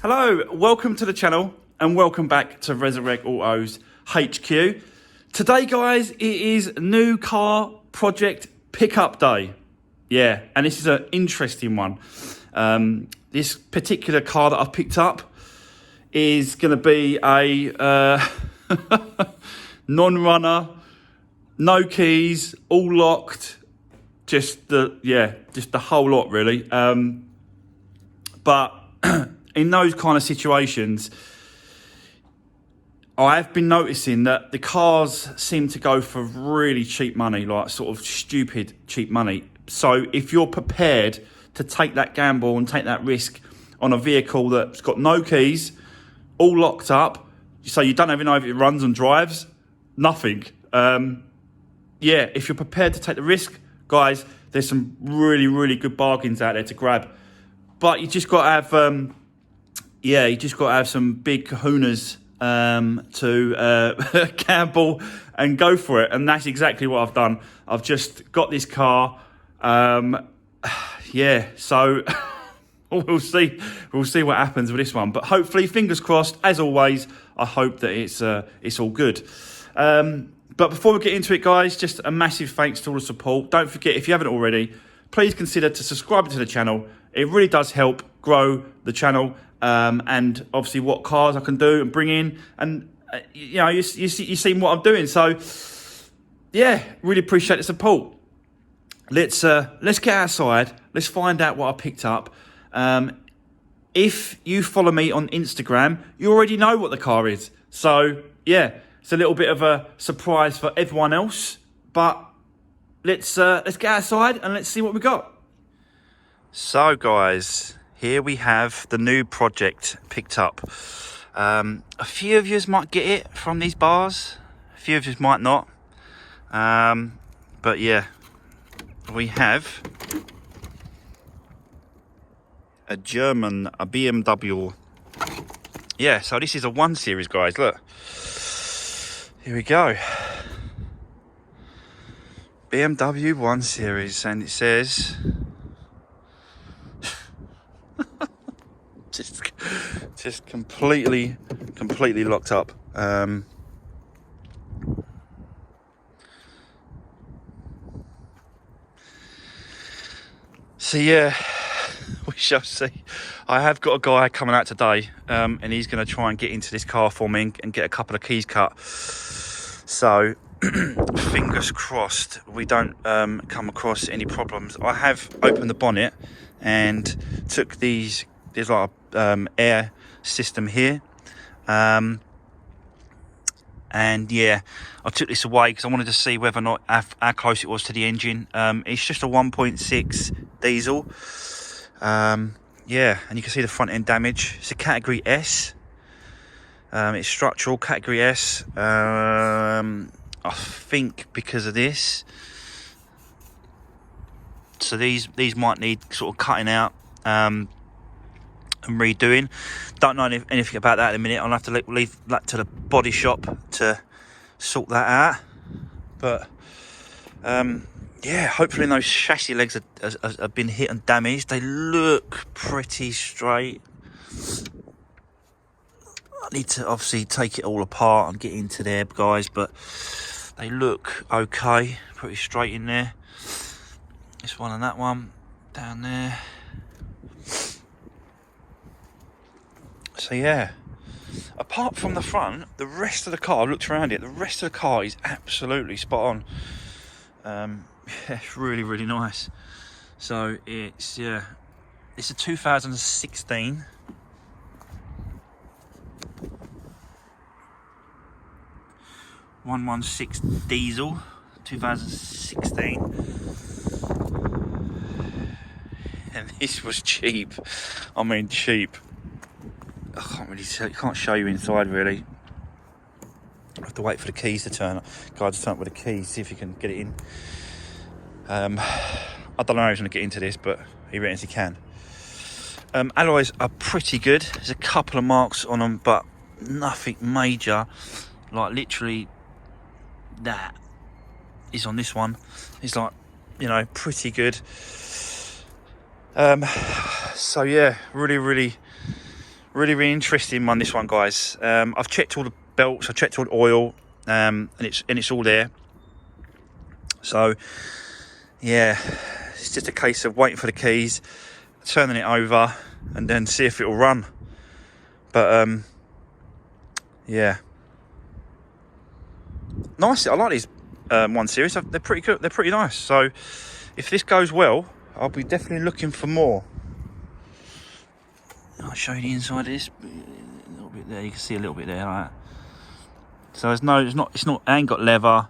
Hello, welcome to the channel and welcome back to Resurrect Autos HQ. Today, guys, it is new car project pickup day. Yeah, and this is an interesting one. This particular car that I've picked up is going to be a non-runner, no keys, all locked, just the whole lot really. But in those kind of situations, I have been noticing that the cars seem to go for really cheap money, like sort of stupid cheap money. So if you're prepared to take that gamble and take that risk on a vehicle that's got no keys, all locked up, so you don't even know if it runs and drives, nothing. If you're prepared to take the risk, guys, there's some really, really good bargains out there to grab. But you just got to have, you just got to have some big kahunas to gamble and go for it. And that's exactly what I've done. I've just got this car. So we'll see what happens with this one. But hopefully, fingers crossed, as always, I hope that it's all good. But before we get into it, guys, just a massive thanks to all the support. Don't forget, if you haven't already, please consider to subscribe to the channel. It really does help grow the channel, and obviously what cars I can do and bring in, and you see what I'm doing. So yeah, really appreciate the support. Let's get outside. Let's find out what I picked up. If you follow me on Instagram, you already know what the car is. So yeah, it's a little bit of a surprise for everyone else. But let's get outside and let's see what we got. So guys, here we have the new project picked up. A few of you might get it from these bars, a few of you might not. But yeah, we have a BMW. Yeah, so this is a 1 Series, guys. Look, here we go. BMW 1 Series, and it says just completely locked up. So yeah, we shall see. I have got a guy coming out today, and he's going to try and get into this car for me and get a couple of keys cut. So fingers crossed we don't come across any problems. I have opened the bonnet and took these. There's like a air system here, and yeah, I took this away because I wanted to see whether or not how close it was to the engine. It's just a 1.6 diesel. Yeah, and you can see the front end damage. It's a category S. It's structural category S. I think because of this, so these might need sort of cutting out and redoing. Don't know anything about that in a minute. I'll have to leave that to the body shop to sort that out. But yeah, hopefully those chassis legs have been hit and damaged. They look pretty straight. I need to obviously take it all apart and get into there, guys, but they look okay, pretty straight in there. This one and that one down there. So yeah, apart from the front, the rest of the car, I've looked around it, the rest of the car is absolutely spot on. Yeah, it's really, really nice. So it's a 2016. .116 diesel, 2016, and this was cheap. I mean, cheap. I can't really tell, can't show you inside really. I have to wait for the keys to turn up. Guy to turn up with the keys, see if he can get it in. I don't know how he's going to get into this, but he reckons he can. Alloys are pretty good. There's a couple of marks on them, but nothing major. Like literally, that is on this one. It's like, pretty good. So yeah, really Really interesting one, this one, guys. I've checked all the belts, I've checked all the oil, and it's all there. So yeah, it's just a case of waiting for the keys, turning it over, and then see if it'll run. But yeah, nice. I like these 1 Series. They're pretty good. They're pretty nice. So if this goes well, I'll be definitely looking for more. I'll show you the inside of this. A little bit there. You can see a little bit there, like that. So there's no, it's not. Ain't got leather.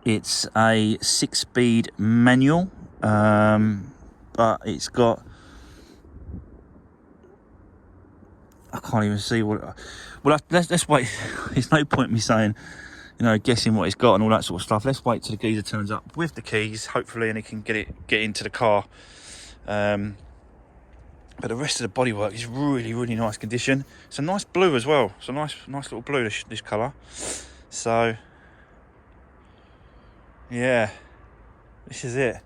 It's a 6-speed manual, but it's got. I can't even see what. Well, let's wait. There's no point in me saying, guessing what it's got and all that sort of stuff. Let's wait till the geezer turns up with the keys, hopefully, and he can get into the car. But the rest of the bodywork is really nice condition. It's a nice blue as well. It's a nice little blue, this colour. So yeah, this is it.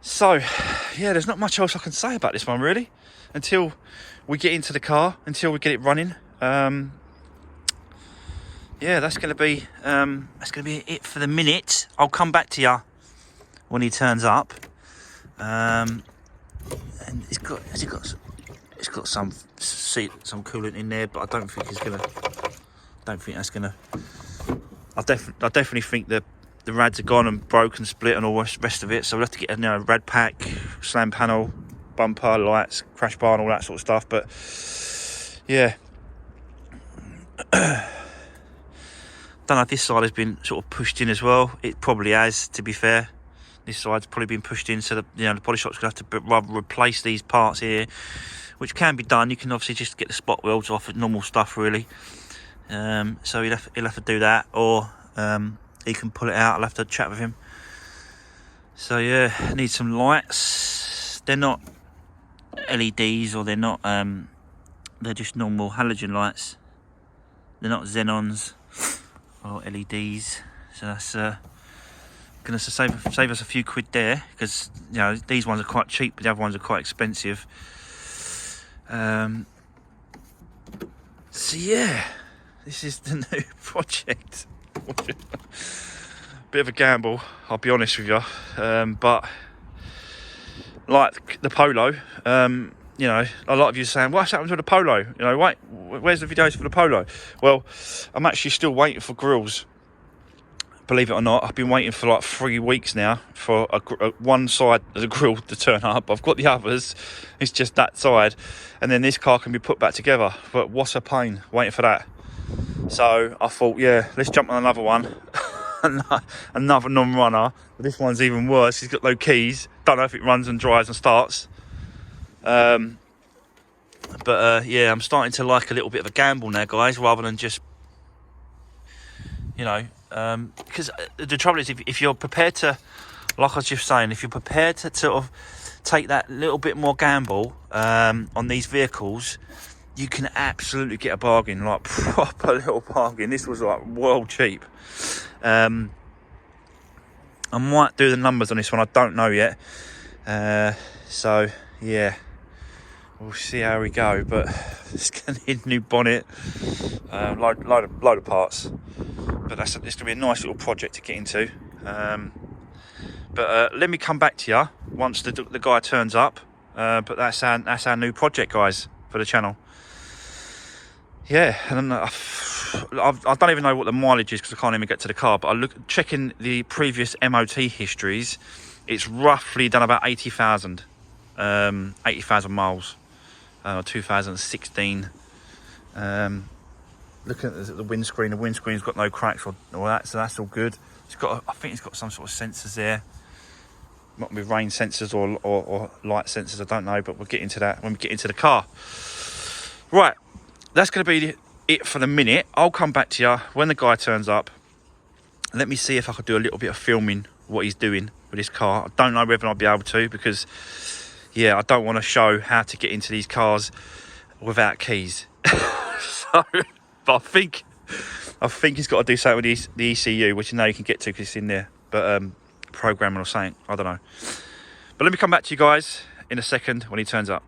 So yeah, there's not much else I can say about this one really, until we get into the car, until we get it running. Yeah, that's gonna be it for the minute. I'll come back to you when he turns up. And it's got some coolant in there, but I don't think that's gonna. I definitely think the rads are gone and broken, split, and all the rest of it. So we'll have to get a rad pack, slam panel, bumper, lights, crash bar, and all that sort of stuff. But yeah, don't know if this side has been sort of pushed in as well. It probably has, to be fair. This side's probably been pushed in, so the body shop's going to have to rather replace these parts here, which can be done. You can obviously just get the spot welds off with normal stuff, really. So he'll have to do that, or he can pull it out. I'll have to chat with him. So yeah, need some lights. They're not LEDs, or they're not. They're just normal halogen lights. They're not xenons or LEDs. So that's going to save us a few quid there, because these ones are quite cheap, but the other ones are quite expensive. So yeah, this is the new project. Bit of a gamble, I'll be honest with you, but like the Polo, a lot of you are saying, what's happened to the Polo? Wait, where's the videos for the Polo? Well, I'm actually still waiting for grills. Believe it or not, I've been waiting for like 3 weeks now for one side of the grill to turn up. I've got the others, it's just that side, and then this car can be put back together. But what's a pain waiting for that. So I thought, yeah, let's jump on another one. Another non-runner, but this one's even worse. He's got no keys, don't know if it runs and drives and starts. But yeah, I'm starting to like a little bit of a gamble now, guys, rather than just because the trouble is, if you're prepared to, like I was just saying, if you're prepared to sort of take that little bit more gamble on these vehicles, you can absolutely get a bargain, like proper little bargain. This was like world cheap. I might do the numbers on this one, I don't know yet. So yeah, we'll see how we go. But it's going to need a new bonnet, load of parts. But it's going to be a nice little project to get into. But let me come back to you once the guy turns up. But that's our new project, guys, for the channel. Yeah, and I don't even know what the mileage is because I can't even get to the car. But checking the previous MOT histories, it's roughly done about 80,000 miles, 2016. Looking at the windscreen, the windscreen's got no cracks or that, so that's all good. I think it's got some sort of sensors there. Might be rain sensors or light sensors, I don't know, but we'll get into that when we get into the car. Right, that's going to be it for the minute. I'll come back to you when the guy turns up. Let me see if I could do a little bit of filming what he's doing with this car. I don't know whether I'll be able to, because yeah, I don't want to show how to get into these cars without keys. So, but I think he's got to do something with the ECU, which you can get to because it's in there. But programming or something, I don't know. But let me come back to you guys in a second when he turns up.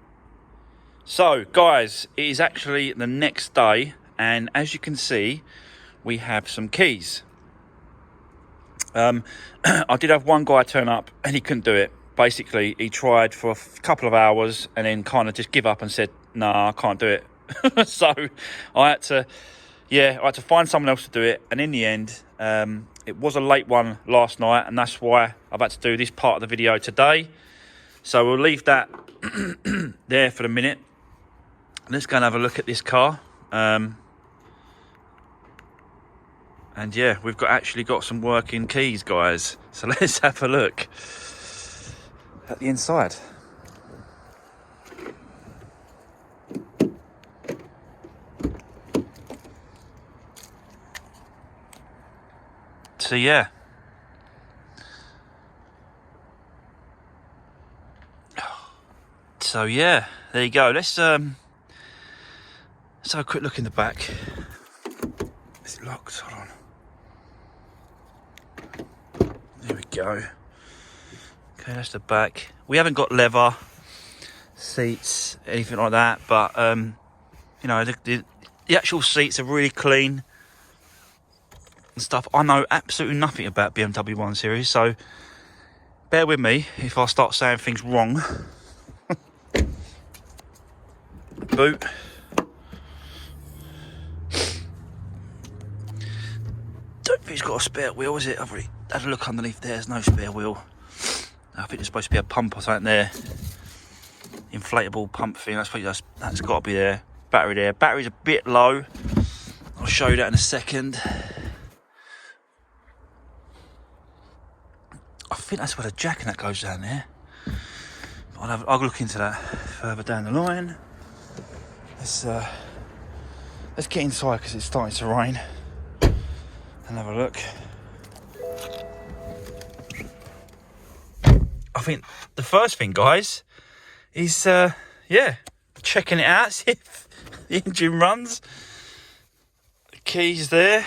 So, guys, it is actually the next day, and as you can see, we have some keys. I did have one guy turn up, and he couldn't do it. Basically, he tried for a couple of hours, and then kind of just give up and said, "Nah, I can't do it." So, I had to find someone else to do it, and in the end, it was a late one last night, and that's why I've had to do this part of the video today. So we'll leave that there for the minute. Let's go and have a look at this car. And yeah, we've actually got some working keys, guys. So let's have a look at the inside. So yeah. So yeah, there you go. Let's have a quick look in the back. Is it locked? Hold on. There we go. Okay, that's the back. We haven't got leather seats, anything like that, but you know, the actual seats are really clean and stuff. I know absolutely nothing about BMW 1 Series, so bear with me if I start saying things wrong. Boot. Don't think it's got a spare wheel, is it? I've already had a look underneath there. There's no spare wheel. I think there's supposed to be a pump or something there. Inflatable pump thing. That's got to be there. Battery there. Battery's a bit low. I'll show you that in a second. I think that's where the jack and that goes down there. I'll look into that further down the line. Let's get inside because it's starting to rain and have a look. I think the first thing, guys, is checking it out, see if the engine runs. The keys there.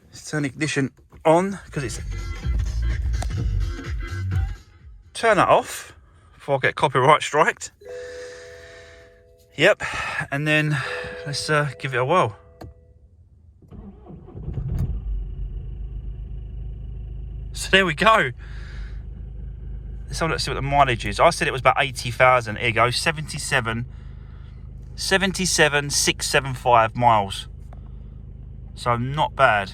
Let's turn the ignition on because it's. Turn that off before I get copyright striked. Yep, and then let's give it a whirl. So there we go. Let's have a look, see what the mileage is. I said it was about 80,000. Here you go, 77,675 miles. So not bad.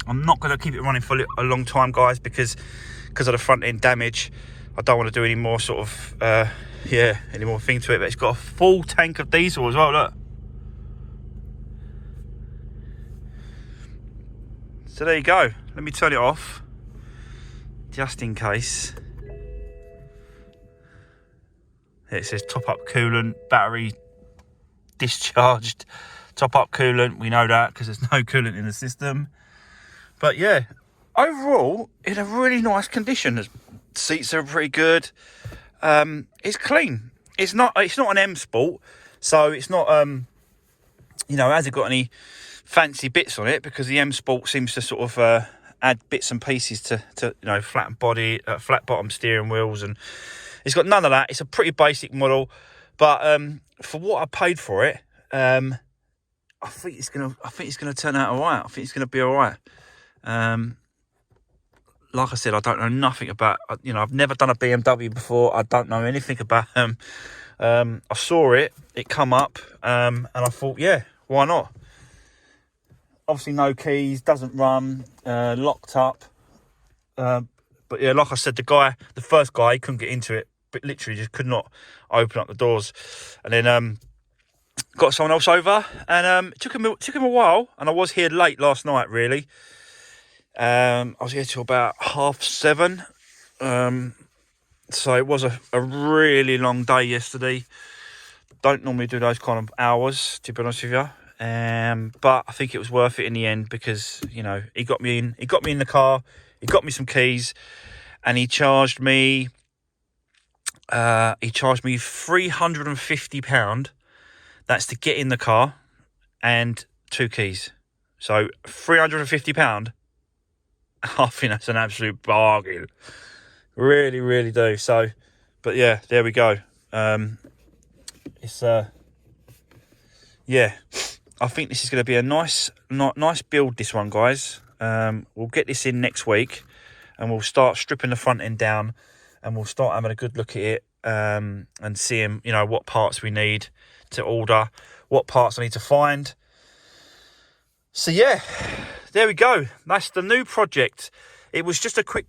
I'm not going to keep it running for a long time, guys, because of the front end damage. I don't want to do any more sort of any more thing to it, but it's got a full tank of diesel as well. Look, so there you go. Let me turn it off just in case. It says top up coolant, battery discharged, top up coolant. We know that because there's no coolant in the system. But yeah, overall, in a really nice condition. The seats are pretty good. It's clean. It's not an M Sport, so it's not it hasn't got any fancy bits on it, because the M Sport seems to sort of add bits and pieces to flat body, flat bottom steering wheels, and it's got none of that. It's a pretty basic model, but for what I paid for it, I think it's gonna turn out alright. I think it's gonna be alright. Like I said, I don't know nothing about, I've never done a BMW before. I don't know anything about them. I saw it come up, and I thought, yeah, why not? Obviously no keys, doesn't run, locked up. But yeah, like I said, the first guy, he couldn't get into it, but literally just could not open up the doors. And then got someone else over, and it took him a while, and I was here late last night, really. I was here till about 7:30. So it was a really long day yesterday. Don't normally do those kind of hours, to be honest with you. But I think it was worth it in the end, because, he got me in the car, he got me some keys, and he charged me £350. That's to get in the car and 2 keys. So £350. I think that's an absolute bargain. Really, really do. So, but yeah, there we go. It's yeah, I think this is going to be a nice build, this one, guys. We'll get this in next week, and we'll start stripping the front end down, and we'll start having a good look at it, and seeing, you know, what parts we need to order, what parts I need to find. So yeah, there we go. That's the new project. It was just a quick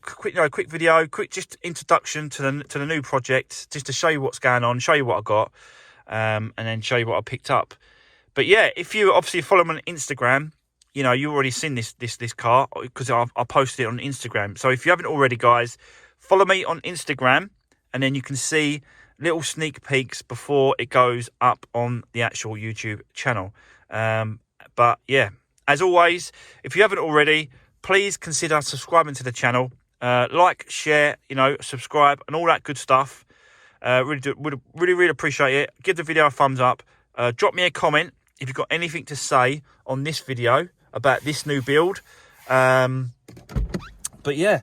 video, just introduction to the new project, just to show you what's going on, show you what I got, and then show you what I picked up. But yeah, if you obviously follow me on Instagram, you know, you've already seen this car, because I posted it on Instagram. So if you haven't already, guys, follow me on Instagram, and then you can see little sneak peeks before it goes up on the actual YouTube channel. But yeah, as always, if you haven't already, please consider subscribing to the channel. Like, share, you know, subscribe, and all that good stuff. Really appreciate it. Give the video a thumbs up. Drop me a comment if you've got anything to say on this video about this new build. But yeah,